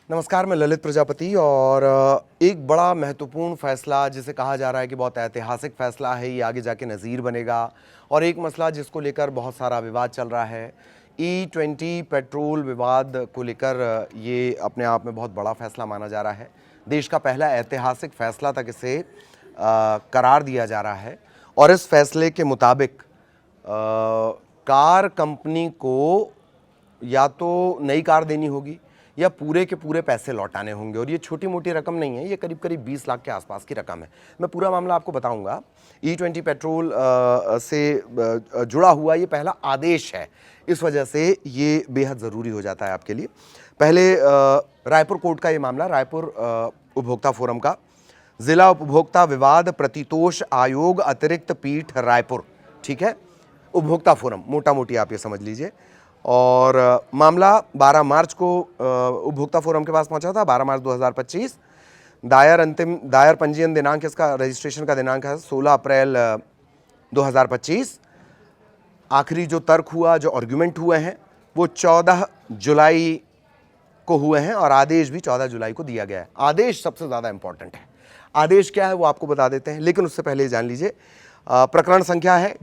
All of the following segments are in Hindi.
नमस्कार, मैं ललित प्रजापति और एक बड़ा महत्वपूर्ण फैसला जिसे कहा जा रहा है कि बहुत ऐतिहासिक फैसला है, ये आगे जाके नज़ीर बनेगा। और एक मसला जिसको लेकर बहुत सारा विवाद चल रहा है, E20 पेट्रोल विवाद को लेकर ये अपने आप में बहुत बड़ा फैसला माना जा रहा है। देश का पहला ऐतिहासिक फैसला तक इसे करार दिया जा रहा है। और इस फैसले के मुताबिक कार कंपनी को या तो नई कार देनी होगी या पूरे के पूरे पैसे लौटाने होंगे। और ये छोटी मोटी रकम नहीं है, ये करीब करीब 20 लाख के आसपास की रकम है। मैं पूरा मामला आपको बताऊंगा। E20 पेट्रोल से जुड़ा हुआ ये पहला आदेश है, इस वजह से ये बेहद ज़रूरी हो जाता है आपके लिए। पहले रायपुर कोर्ट का ये मामला, रायपुर उपभोक्ता फोरम का, जिला उपभोक्ता विवाद प्रतितोष आयोग अतिरिक्त पीठ रायपुर, ठीक है, उपभोक्ता फोरम मोटा मोटी आप ये समझ लीजिए। और मामला 12 मार्च को उपभोक्ता फोरम के पास पहुंचा था, 12 मार्च 2025। दायर पंजीयन दिनांक, इसका रजिस्ट्रेशन का दिनांक है 16 अप्रैल 2025। आखिरी जो तर्क हुआ, जो आर्गुमेंट हुए हैं, वो 14 जुलाई को हुए हैं और आदेश भी 14 जुलाई को दिया गया है। आदेश सबसे ज़्यादा इंपॉर्टेंट है। आदेश क्या है वो आपको बता देते हैं, लेकिन उससे पहले जान लीजिए प्रकरण संख्या है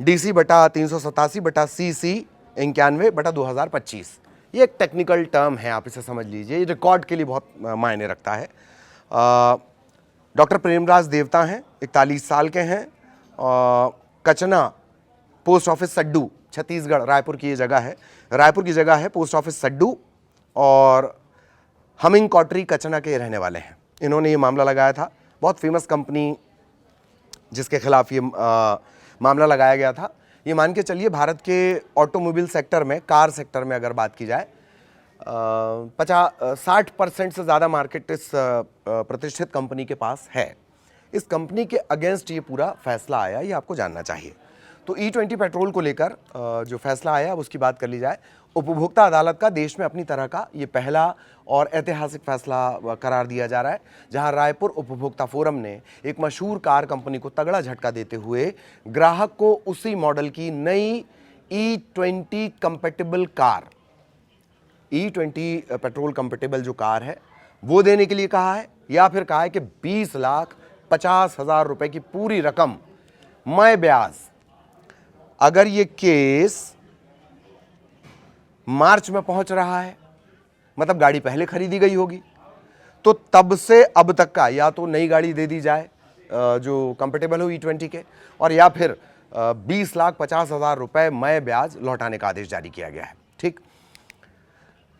DC बटा 387 बटा CC 91 बटा 2025। ये एक टेक्निकल टर्म है, आप इसे समझ लीजिए, ये रिकॉर्ड के लिए बहुत मायने रखता है। डॉक्टर प्रेमराज देवता हैं, 41 साल के हैं, कचना पोस्ट ऑफिस सड्डू, छत्तीसगढ़, रायपुर की ये जगह है, रायपुर की जगह है पोस्ट ऑफिस सड्डू, और हमिंग कॉटरी कचना के रहने वाले हैं। इन्होंने ये मामला लगाया था। बहुत फेमस कंपनी जिसके खिलाफ ये मामला लगाया गया था। ये मान के चलिए भारत के ऑटोमोबाइल सेक्टर में, कार सेक्टर में अगर बात की जाए, 60% से ज़्यादा मार्केट इस प्रतिष्ठित कंपनी के पास है। इस कंपनी के अगेंस्ट ये पूरा फैसला आया, ये आपको जानना चाहिए। तो E20 पेट्रोल को लेकर जो फैसला आया, अब उसकी बात कर ली जाए। उपभोक्ता अदालत का देश में अपनी तरह का ये पहला और ऐतिहासिक फैसला करार दिया जा रहा है, जहां रायपुर उपभोक्ता फोरम ने एक मशहूर कार कंपनी को तगड़ा झटका देते हुए ग्राहक को उसी मॉडल की नई E20 compatible car, E20 petrol compatible जो कार है वो देने के लिए कहा है, या फिर कहा है कि 20,50,000 रुपए की पूरी रकम मय ब्याज। अगर ये केस मार्च में पहुंच रहा है, मतलब गाड़ी पहले खरीदी गई होगी, तो तब से अब तक का या तो नई गाड़ी दे दी जाए जो कंफर्टेबल हो E20 के, और या फिर 20,50,000 रुपए मय ब्याज लौटाने का आदेश जारी किया गया है। ठीक,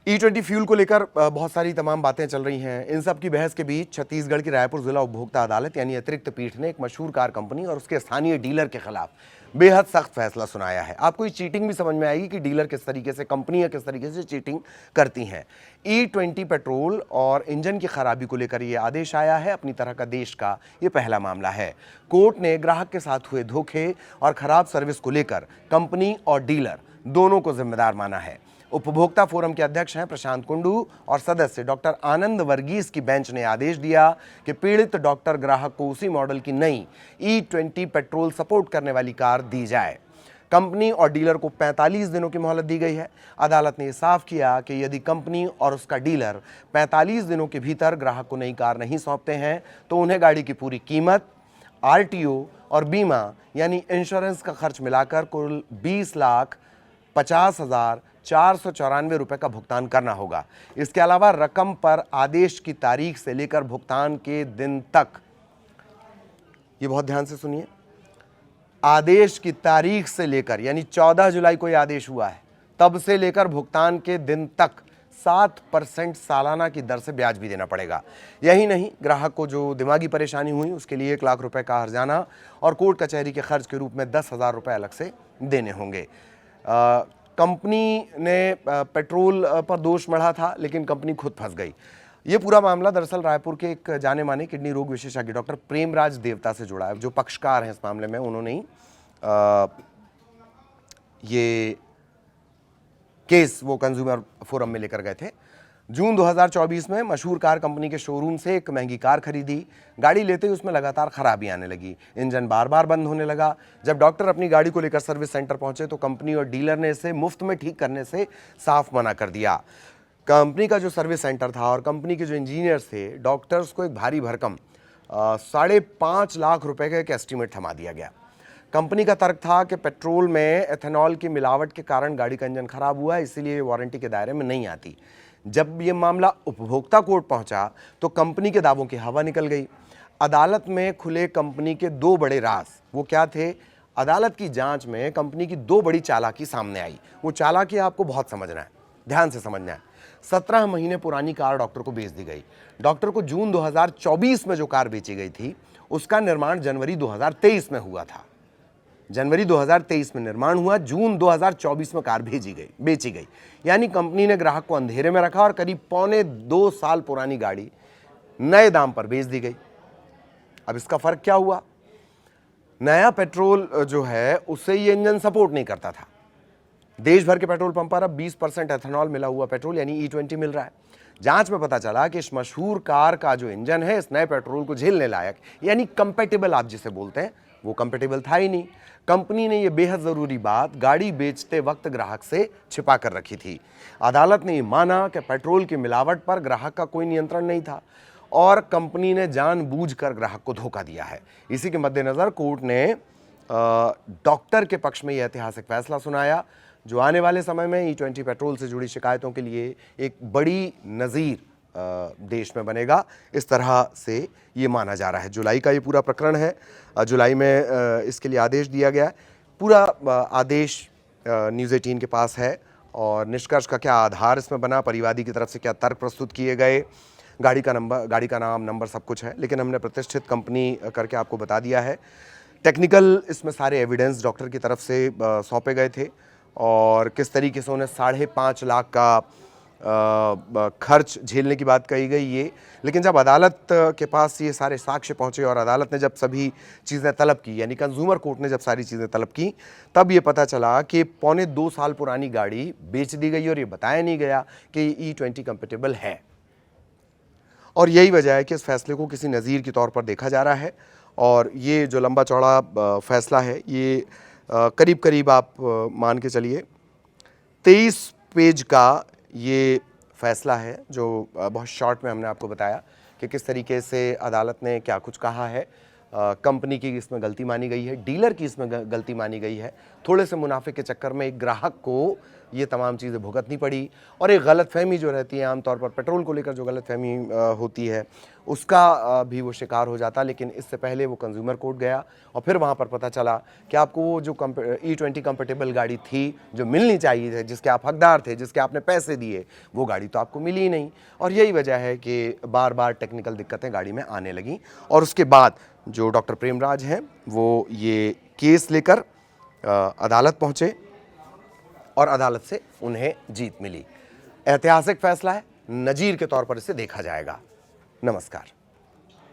E20 फ्यूल को लेकर बहुत सारी तमाम बातें चल रही हैं। इन सब की बहस के बीच छत्तीसगढ़ की रायपुर जिला उपभोक्ता अदालत यानी अतिरिक्त पीठ ने एक मशहूर कार कंपनी और उसके स्थानीय डीलर के खिलाफ बेहद सख्त फैसला सुनाया है। आपको ये चीटिंग भी समझ में आएगी कि डीलर किस तरीके से, कंपनियां किस तरीके से चीटिंग करती हैं। E20 पेट्रोल और इंजन की खराबी को लेकर ये आदेश आया है। अपनी तरह का देश का ये पहला मामला है। कोर्ट ने ग्राहक के साथ हुए धोखे और खराब सर्विस को लेकर कंपनी और डीलर दोनों को जिम्मेदार माना है। उपभोक्ता फोरम के अध्यक्ष हैं प्रशांत कुंडू और सदस्य डॉक्टर आनंद वर्गीस की बेंच ने आदेश दिया कि पीड़ित डॉक्टर ग्राहक को उसी मॉडल की नई E20 पेट्रोल सपोर्ट करने वाली कार दी जाए। कंपनी और डीलर को 45 दिनों की मोहलत दी गई है। अदालत ने साफ किया कि यदि कंपनी और उसका डीलर 45 दिनों के भीतर ग्राहक को नई कार नहीं सौंपते हैं तो उन्हें गाड़ी की पूरी कीमत, RTO और बीमा यानी इंश्योरेंस का खर्च मिलाकर कुल 20,50,494 रुपए का भुगतान करना होगा। इसके अलावा रकम पर आदेश की तारीख से लेकर भुगतान के दिन तक, ये बहुत ध्यान से सुनिए, आदेश की तारीख से लेकर, यानी 14 जुलाई को यह आदेश हुआ है, तब से लेकर भुगतान के दिन तक 7% सालाना की दर से ब्याज भी देना पड़ेगा। यही नहीं, ग्राहक को जो दिमागी परेशानी हुई उसके लिए 1 लाख रुपए का हर्जाना और कोर्ट कचहरी के खर्च के रूप में 10,000 रुपए अलग से देने होंगे। कंपनी ने पेट्रोल पर दोष मढ़ा था, लेकिन कंपनी खुद फंस गई। ये पूरा मामला दरअसल रायपुर के एक जाने माने किडनी रोग विशेषज्ञ डॉक्टर प्रेमराज देवता से जुड़ा है। जो पक्षकार हैं इस मामले में, उन्होंने ही ये केस वो कंज्यूमर फोरम में लेकर गए थे। जून 2024 में मशहूर कार कंपनी के शोरूम से एक महंगी कार खरीदी। गाड़ी लेते ही उसमें लगातार खराबी आने लगी, इंजन बार बार बंद होने लगा। जब डॉक्टर अपनी गाड़ी को लेकर सर्विस सेंटर पहुंचे तो कंपनी और डीलर ने इसे मुफ्त में ठीक करने से साफ मना कर दिया। कंपनी का जो सर्विस सेंटर था और कंपनी के जो इंजीनियर्स थे, डॉक्टर्स को एक भारी भरकम 5.5 लाख रुपए का एक एस्टीमेट थमा दिया गया। कंपनी का तर्क था कि पेट्रोल में एथेनॉल की मिलावट के कारण गाड़ी का इंजन खराब हुआ, इसीलिए वारंटी के दायरे में नहीं आती। जब ये मामला उपभोक्ता कोर्ट पहुंचा तो कंपनी के दावों की हवा निकल गई। अदालत में खुले कंपनी के 2 बड़े राज। वो क्या थे? अदालत की जांच में कंपनी की 2 बड़ी चालाकी सामने आई। वो चालाकी आपको बहुत समझना है, ध्यान से समझना है। 17 महीने पुरानी कार डॉक्टर को बेच दी गई। डॉक्टर को जून 2024 में जो कार बेची गई थी, उसका निर्माण जनवरी 2023 में हुआ था। जनवरी 2023 में निर्माण हुआ, जून 2024 में कार बेची गई। यानी कंपनी ने ग्राहक को अंधेरे में रखा और करीब 1.25 साल पुरानी गाड़ी नए दाम पर बेच दी गई। अब इसका फर्क क्या हुआ? नया पेट्रोल जो है उससे ये इंजन सपोर्ट नहीं करता था। देश भर के पेट्रोल पंप पर अब 20% एथेनॉल मिला हुआ पेट्रोल यानी E20 मिल रहा है। जांच में पता चला कि इस मशहूर कार का जो इंजन है इस नए पेट्रोल को झेलने लायक यानी कंपेटेबल आप जिसे बोलते हैं, वो कंपेटेबल था ही नहीं। कंपनी ने यह बेहद जरूरी बात गाड़ी बेचते वक्त ग्राहक से छिपा कर रखी थी। अदालत ने यह माना कि पेट्रोल की मिलावट पर ग्राहक का कोई नियंत्रण नहीं था और कंपनी ने जानबूझकर ग्राहक को धोखा दिया है। इसी के मद्देनजर कोर्ट ने डॉक्टर के पक्ष में यह ऐतिहासिक फैसला सुनाया, जो आने वाले समय में E20 पेट्रोल से जुड़ी शिकायतों के लिए एक बड़ी नज़ीर देश में बनेगा। इस तरह से ये माना जा रहा है। जुलाई का ये पूरा प्रकरण है। जुलाई में इसके लिए आदेश दिया गया है। पूरा आदेश न्यूज़ 18 के पास है और निष्कर्ष का क्या आधार इसमें बना, परिवादी की तरफ से क्या तर्क प्रस्तुत किए गए, गाड़ी का नाम, नंबर सब कुछ है, लेकिन हमने प्रतिष्ठित कंपनी करके आपको बता दिया है। टेक्निकल इसमें सारे एविडेंस डॉक्टर की तरफ से सौंपे गए थे और किस तरीके से उन्हें 5.5 लाख का खर्च झेलने की बात कही गई ये। लेकिन जब अदालत के पास ये सारे साक्ष्य पहुंचे और अदालत ने जब सभी चीज़ें तलब की, यानी कंज्यूमर कोर्ट ने जब सारी चीज़ें तलब की, तब ये पता चला कि 1.25 साल पुरानी गाड़ी बेच दी गई और ये बताया नहीं गया कि E20 कंपेटेबल है। और यही वजह है कि इस फैसले को किसी नज़ीर के तौर पर देखा जा रहा है। और ये जो लंबा चौड़ा फैसला है ये करीब करीब आप मान के चलिए 23 पेज का ये फैसला है, जो बहुत शॉर्ट में हमने आपको बताया कि किस तरीके से अदालत ने क्या कुछ कहा है। कंपनी की इसमें गलती मानी गई है, डीलर की इसमें गलती मानी गई है। थोड़े से मुनाफे के चक्कर में एक ग्राहक को ये तमाम चीज़ें भुगतनी पड़ी और एक गलतफहमी जो रहती है आमतौर पर पेट्रोल को लेकर जो गलतफहमी होती है उसका भी वो शिकार हो जाता। लेकिन इससे पहले वो कंज्यूमर कोर्ट गया और फिर वहाँ पर पता चला कि आपको वो जो E20 कंपेटेबल गाड़ी थी जो मिलनी चाहिए थी, जिसके आप हकदार थे, जिसके आपने पैसे दिए, वो गाड़ी तो आपको मिली ही नहीं। और यही वजह है कि बार बार टेक्निकल दिक्कतें गाड़ी में आने लगी और उसके बाद जो डॉक्टर प्रेमराज हैं वो ये केस लेकर अदालत पहुँचे और अदालत से उन्हें जीत मिली। ऐतिहासिक फैसला है, नजीर के तौर पर इसे देखा जाएगा। नमस्कार।